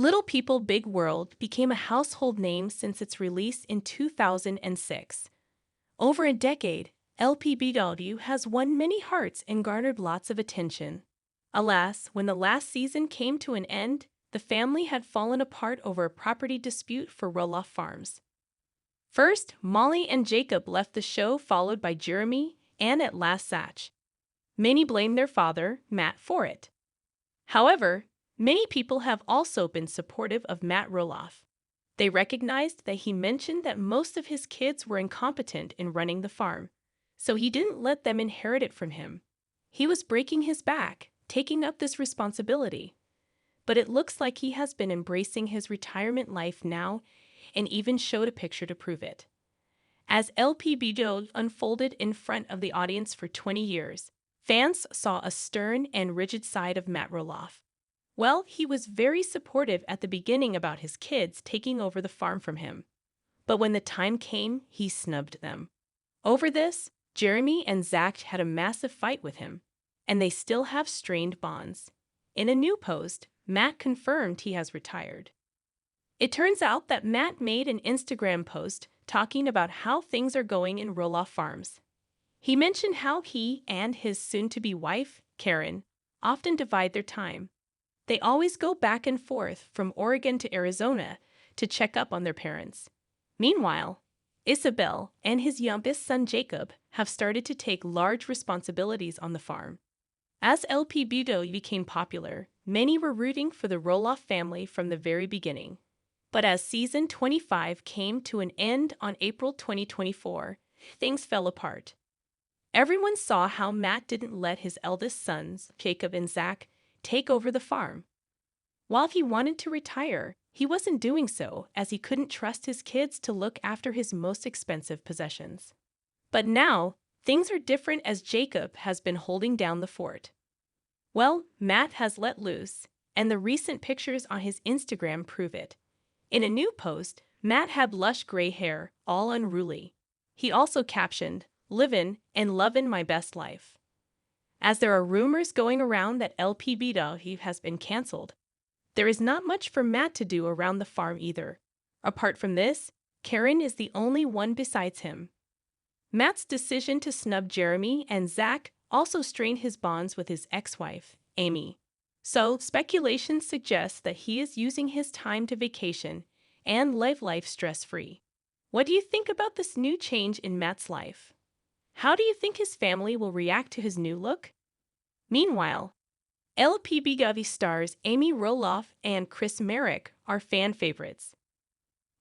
Little People Big World became a household name since its release in 2006. Over a decade, LPBW has won many hearts and garnered lots of attention. Alas, when the last season came to an end, the family had fallen apart over a property dispute for Roloff Farms. First, Molly and Jacob left the show, followed by Jeremy and at last Zach. Many blame their father, Matt, for it. However, many people have also been supportive of Matt Roloff. They recognized that he mentioned that most of his kids were incompetent in running the farm, so he didn't let them inherit it from him. He was breaking his back, taking up this responsibility. But it looks like he has been embracing his retirement life now and even showed a picture to prove it. As LPBW unfolded in front of the audience for 20 years, fans saw a stern and rigid side of Matt Roloff. Well, he was very supportive at the beginning about his kids taking over the farm from him. But when the time came, he snubbed them. Over this, Jeremy and Zach had a massive fight with him, and they still have strained bonds. In a new post, Matt confirmed he has retired. It turns out that Matt made an Instagram post talking about how things are going in Roloff Farms. He mentioned how he and his soon-to-be wife, Karen, often divide their time. They always go back and forth from Oregon to Arizona to check up on their parents. Meanwhile, Isabel and his youngest son Jacob have started to take large responsibilities on the farm. As LPBW became popular, many were rooting for the Roloff family from the very beginning. But as season 25 came to an end on April 2024, things fell apart. Everyone saw how Matt didn't let his eldest sons, Jacob and Zach, take over the farm. While he wanted to retire, he wasn't doing so as he couldn't trust his kids to look after his most expensive possessions. But now, things are different as Jacob has been holding down the fort. Well, Matt has let loose, and the recent pictures on his Instagram prove it. In a new post, Matt had lush gray hair, all unruly. He also captioned, "Livin' and lovin' my best life." As there are rumors going around that LPBW has been canceled, there is not much for Matt to do around the farm either. Apart from this, Karen is the only one besides him. Matt's decision to snub Jeremy and Zach also strained his bonds with his ex-wife, Amy. So, speculation suggests that he is using his time to vacation and live life stress-free. What do you think about this new change in Matt's life? How do you think his family will react to his new look? Meanwhile, LPBW stars Amy Roloff and Marek are fan favorites.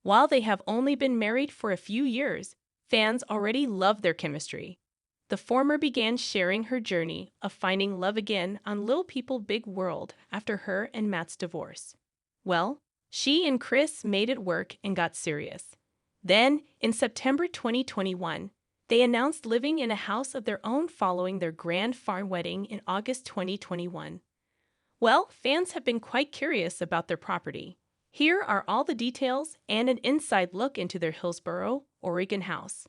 While they have only been married for a few years, fans already love their chemistry. The former began sharing her journey of finding love again on Little People Big World after her and Matt's divorce. Well, she and Chris made it work and got serious. Then, in September 2021, they announced living in a house of their own following their grand farm wedding in August 2021. Well, fans have been quite curious about their property. Here are all the details and an inside look into their Hillsboro, Oregon house.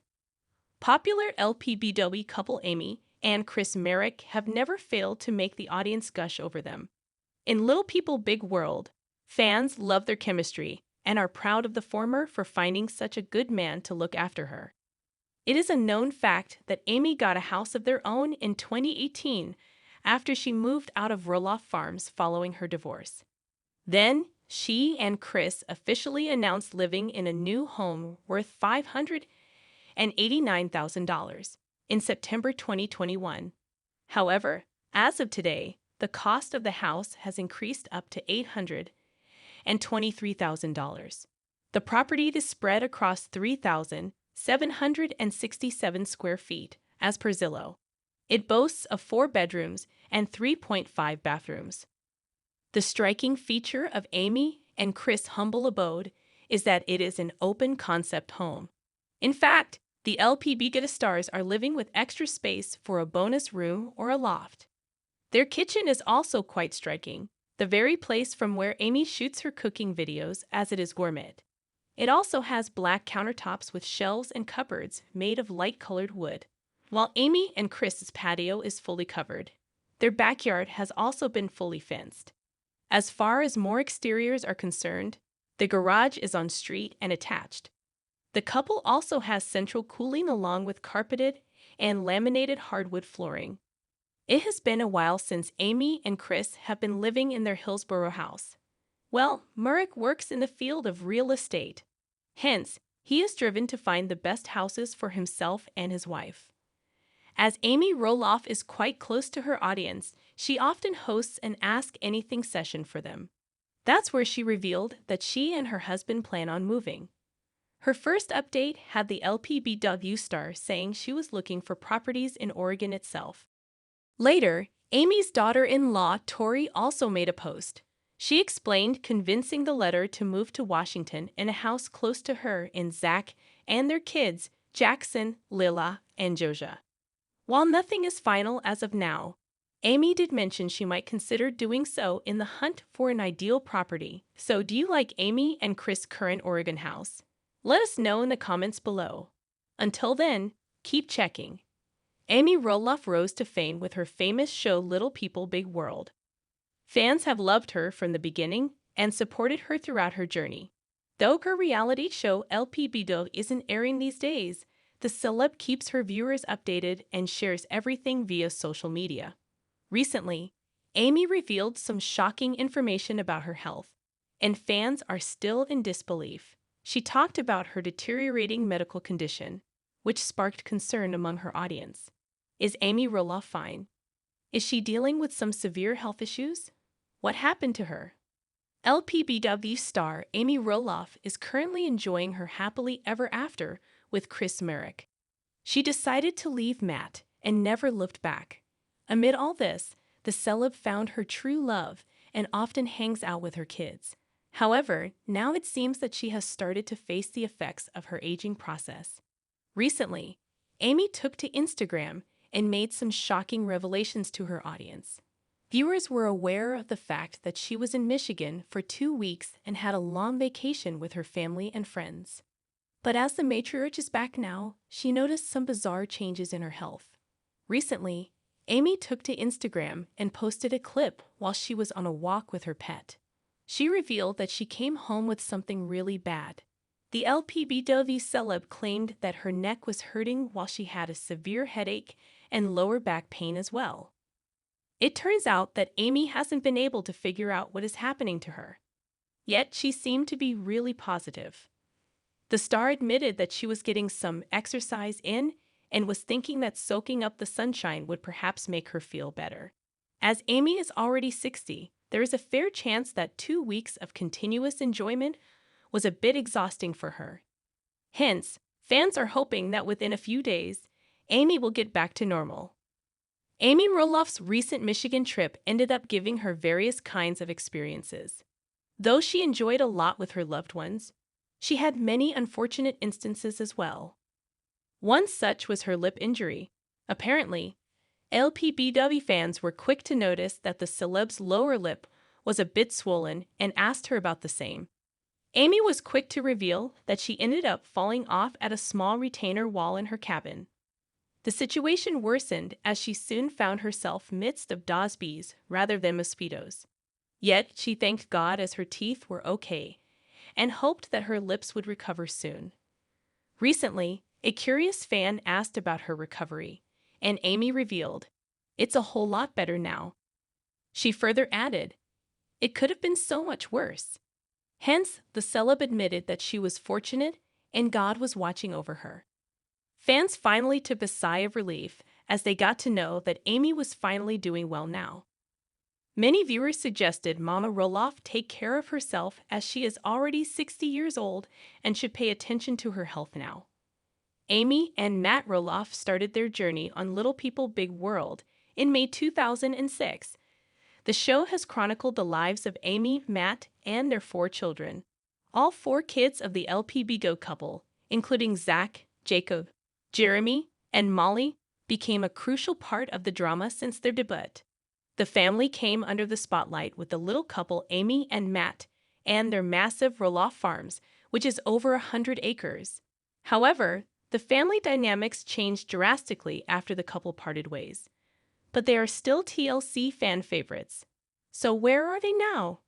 Popular LPBW couple Amy and Marek have never failed to make the audience gush over them. In Little People Big World, fans love their chemistry and are proud of the former for finding such a good man to look after her. It is a known fact that Amy got a house of their own in 2018 after she moved out of Roloff Farms following her divorce. Then, she and Chris officially announced living in a new home worth $589,000 in September 2021. However, as of today, the cost of the house has increased up to $823,000. The property is spread across 3,767 square feet, as per Zillow. It boasts of 4 bedrooms and 3.5 bathrooms. The striking feature of Amy and Chris' humble abode is that it is an open-concept home. In fact, the LPBW stars are living with extra space for a bonus room or a loft. Their kitchen is also quite striking, the very place from where Amy shoots her cooking videos as it is gourmet. It also has black countertops with shelves and cupboards made of light-colored wood, while Amy and Chris's patio is fully covered. Their backyard has also been fully fenced. As far as more exteriors are concerned, the garage is on street and attached. The couple also has central cooling along with carpeted and laminated hardwood flooring. It has been a while since Amy and Chris have been living in their Hillsborough house. Well, Marek works in the field of real estate. Hence, he is driven to find the best houses for himself and his wife. As Amy Roloff is quite close to her audience, she often hosts an Ask Anything session for them. That's where she revealed that she and her husband plan on moving. Her first update had the LPBW star saying she was looking for properties in Oregon itself. Later, Amy's daughter-in-law Tori also made a post. She explained convincing the letter to move to Washington in a house close to her in Zach and their kids, Jackson, Lila, and Joja. While nothing is final as of now, Amy did mention she might consider doing so in the hunt for an ideal property. So do you like Amy and Chris' current Oregon house? Let us know in the comments below. Until then, keep checking. Amy Roloff rose to fame with her famous show Little People Big World. Fans have loved her from the beginning and supported her throughout her journey. Though her reality show LPBW isn't airing these days, the celeb keeps her viewers updated and shares everything via social media. Recently, Amy revealed some shocking information about her health, and fans are still in disbelief. She talked about her deteriorating medical condition, which sparked concern among her audience. Is Amy Roloff fine? Is she dealing with some severe health issues? What happened to her? LPBW star Amy Roloff is currently enjoying her happily ever after with Chris Marek. She decided to leave Matt and never looked back. Amid all this, the celeb found her true love and often hangs out with her kids. However, now it seems that she has started to face the effects of her aging process. Recently, Amy took to Instagram and made some shocking revelations to her audience. Viewers were aware of the fact that she was in Michigan for 2 weeks and had a long vacation with her family and friends. But as the matriarch is back now, she noticed some bizarre changes in her health. Recently, Amy took to Instagram and posted a clip while she was on a walk with her pet. She revealed that she came home with something really bad. The LPBW celeb claimed that her neck was hurting while she had a severe headache and lower back pain as well. It turns out that Amy hasn't been able to figure out what is happening to her. Yet she seemed to be really positive. The star admitted that she was getting some exercise in and was thinking that soaking up the sunshine would perhaps make her feel better. As Amy is already 60, there is a fair chance that 2 weeks of continuous enjoyment was a bit exhausting for her. Hence, fans are hoping that within a few days, Amy will get back to normal. Amy Roloff's recent Michigan trip ended up giving her various kinds of experiences. Though she enjoyed a lot with her loved ones, she had many unfortunate instances as well. One such was her lip injury. Apparently, LPBW fans were quick to notice that the celeb's lower lip was a bit swollen and asked her about the same. Amy was quick to reveal that she ended up falling off at a small retainer wall in her cabin. The situation worsened as she soon found herself midst of bees rather than mosquitoes. Yet she thanked God as her teeth were okay and hoped that her lips would recover soon. Recently, a curious fan asked about her recovery, and Amy revealed, "It's a whole lot better now." She further added, "It could have been so much worse." Hence, the celeb admitted that she was fortunate and God was watching over her. Fans finally took a sigh of relief as they got to know that Amy was finally doing well now. Many viewers suggested Mama Roloff take care of herself as she is already 60 years old and should pay attention to her health now. Amy and Matt Roloff started their journey on Little People Big World in May 2006. The show has chronicled the lives of Amy, Matt, and their 4 children. All 4 kids of the LPBW couple, including Zach, Jacob, Jeremy, and Molly, became a crucial part of the drama since their debut. The family came under the spotlight with the little couple Amy and Matt and their massive Roloff farms, which is over 100 acres. However, the family dynamics changed drastically after the couple parted ways. But they are still TLC fan favorites. So where are they now?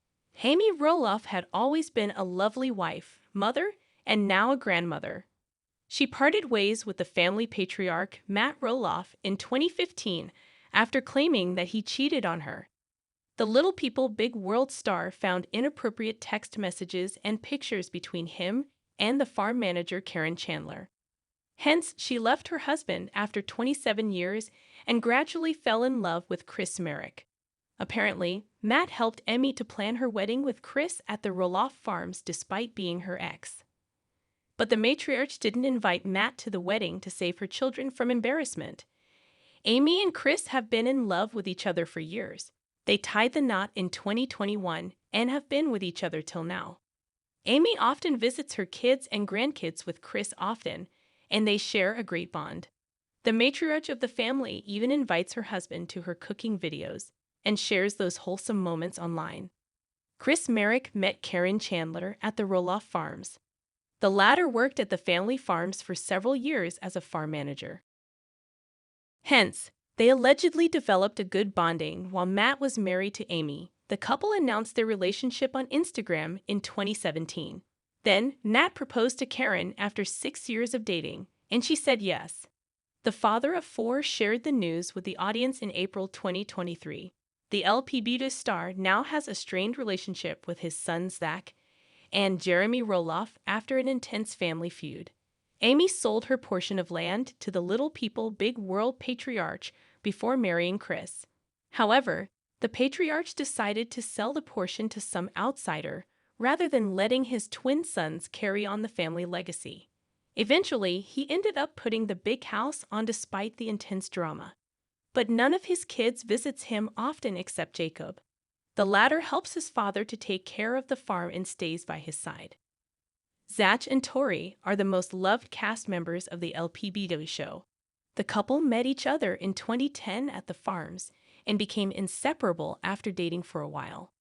Amy Roloff had always been a lovely wife, mother, and now a grandmother. She parted ways with the family patriarch Matt Roloff in 2015 after claiming that he cheated on her. The Little People Big World star found inappropriate text messages and pictures between him and the farm manager Karen Chandler. Hence, she left her husband after 27 years and gradually fell in love with Marek. Apparently, Matt helped Amy to plan her wedding with Chris at the Roloff Farms despite being her ex. But the matriarch didn't invite Matt to the wedding to save her children from embarrassment. Amy and Chris have been in love with each other for years. They tied the knot in 2021 and have been with each other till now. Amy often visits her kids and grandkids with Chris often, and they share a great bond. The matriarch of the family even invites her husband to her cooking videos and shares those wholesome moments online. Marek met Karen Chandler at the Roloff Farms. The latter worked at the family farms for several years as a farm manager. Hence, they allegedly developed a good bonding while Matt was married to Amy. The couple announced their relationship on Instagram in 2017. Then, Matt proposed to Karen after 6 years of dating, and she said yes. The father of 4 shared the news with the audience in April 2023. The LPBW star now has a strained relationship with his sons Zach and Jeremy Roloff after an intense family feud. Amy sold her portion of land to the Little People Big World patriarch before marrying Chris. However, the patriarch decided to sell the portion to some outsider rather than letting his twin sons carry on the family legacy. Eventually, he ended up putting the big house on despite the intense drama. But none of his kids visits him often except Jacob. The latter helps his father to take care of the farm and stays by his side. Zach and Tori are the most loved cast members of the LPBW show. The couple met each other in 2010 at the farms and became inseparable after dating for a while.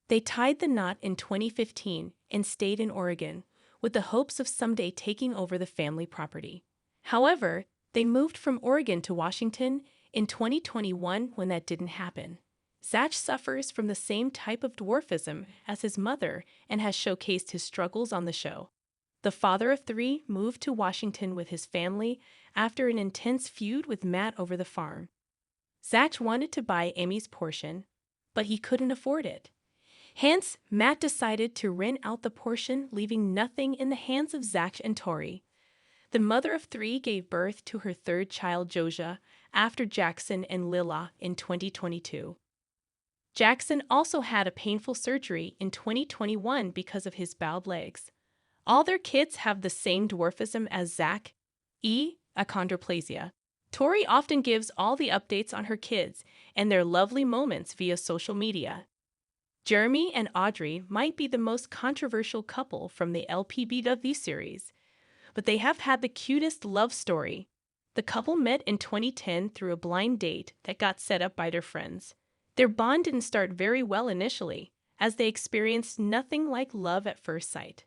They tied the knot in 2015 and stayed in Oregon, with the hopes of someday taking over the family property. However, they moved from Oregon to Washington in 2021 when that didn't happen. Zach suffers from the same type of dwarfism as his mother and has showcased his struggles on the show. The father of 3 moved to Washington with his family after an intense feud with Matt over the farm. Zach wanted to buy Amy's portion, but he couldn't afford it. Hence, Matt decided to rent out the portion, leaving nothing in the hands of Zach and Tori. The mother of 3 gave birth to her 3rd child, Josia, after Jackson and Lila in 2022. Jackson also had a painful surgery in 2021 because of his bowed legs. All their kids have the same dwarfism as Zach, achondroplasia. Tori often gives all the updates on her kids and their lovely moments via social media. Jeremy and Audrey might be the most controversial couple from the LPBW series, but they have had the cutest love story. The couple met in 2010 through a blind date that got set up by their friends. Their bond didn't start very well initially, as they experienced nothing like love at first sight.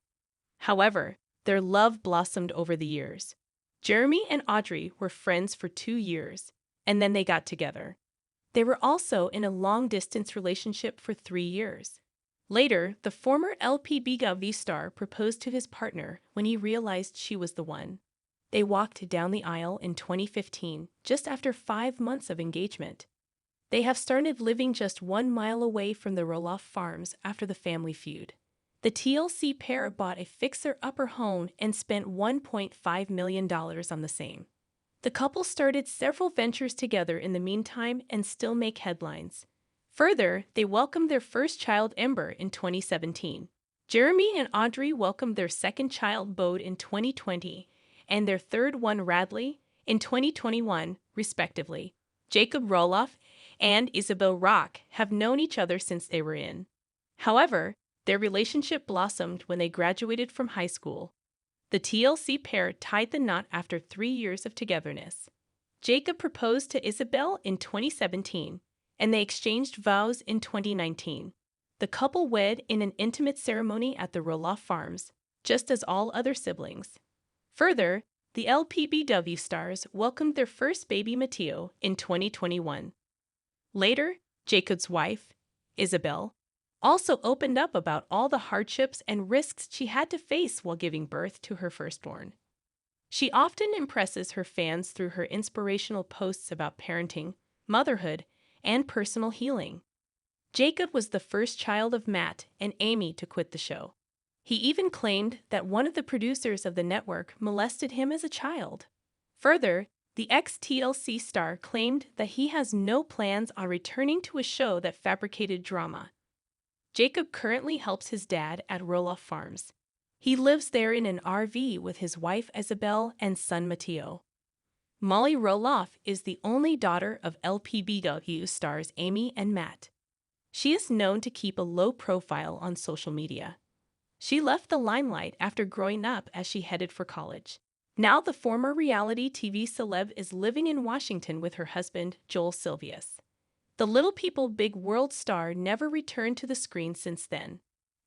However, their love blossomed over the years. Jeremy and Audrey were friends for 2 years, and then they got together. They were also in a long-distance relationship for 3 years. Later, the former LPBW star proposed to his partner when he realized she was the one. They walked down the aisle in 2015, just after 5 months of engagement. They have started living just 1 mile away from the Roloff Farms after the family feud. The TLC pair bought a fixer-upper home and spent $1.5 million on the same. The couple started several ventures together in the meantime and still make headlines. Further, they welcomed their first child, Ember, in 2017. Jeremy and Audrey welcomed their second child, Bode, in 2020, and their third one, Radley, in 2021, respectively. Jacob Roloff and Isabel Rock have known each other since they were in. However, their relationship blossomed when they graduated from high school. The TLC pair tied the knot after 3 years of togetherness. Jacob proposed to Isabel in 2017, and they exchanged vows in 2019. The couple wed in an intimate ceremony at the Roloff Farms, just as all other siblings. Further, the LPBW stars welcomed their first baby, Mateo, in 2021. Later, Jacob's wife, Isabel, also opened up about all the hardships and risks she had to face while giving birth to her firstborn. She often impresses her fans through her inspirational posts about parenting, motherhood, and personal healing. Jacob was the first child of Matt and Amy to quit the show. He even claimed that one of the producers of the network molested him as a child. Further, the ex-TLC star claimed that he has no plans on returning to a show that fabricated drama. Jacob currently helps his dad at Roloff Farms. He lives there in an RV with his wife Isabel and son Matteo. Molly Roloff is the only daughter of LPBW stars Amy and Matt. She is known to keep a low profile on social media. She left the limelight after growing up as she headed for college. Now the former reality TV celeb is living in Washington with her husband, Joel Silvius. The Little People Big World star never returned to the screen since then.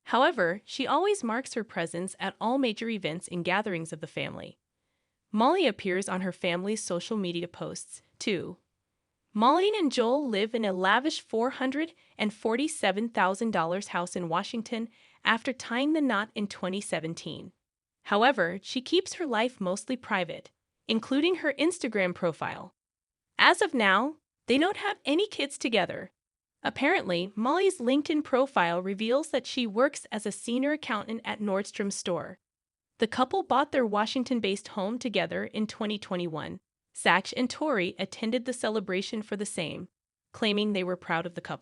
However, she always marks her presence at all major events and gatherings of the family. Molly appears on her family's social media posts, too. Molly and Joel live in a lavish $447,000 house in Washington after tying the knot in 2017. However, she keeps her life mostly private, including her Instagram profile. As of now, they don't have any kids together. Apparently, Molly's LinkedIn profile reveals that she works as a senior accountant at Nordstrom's store. The couple bought their Washington-based home together in 2021. Zach and Tori attended the celebration for the same, claiming they were proud of the couple.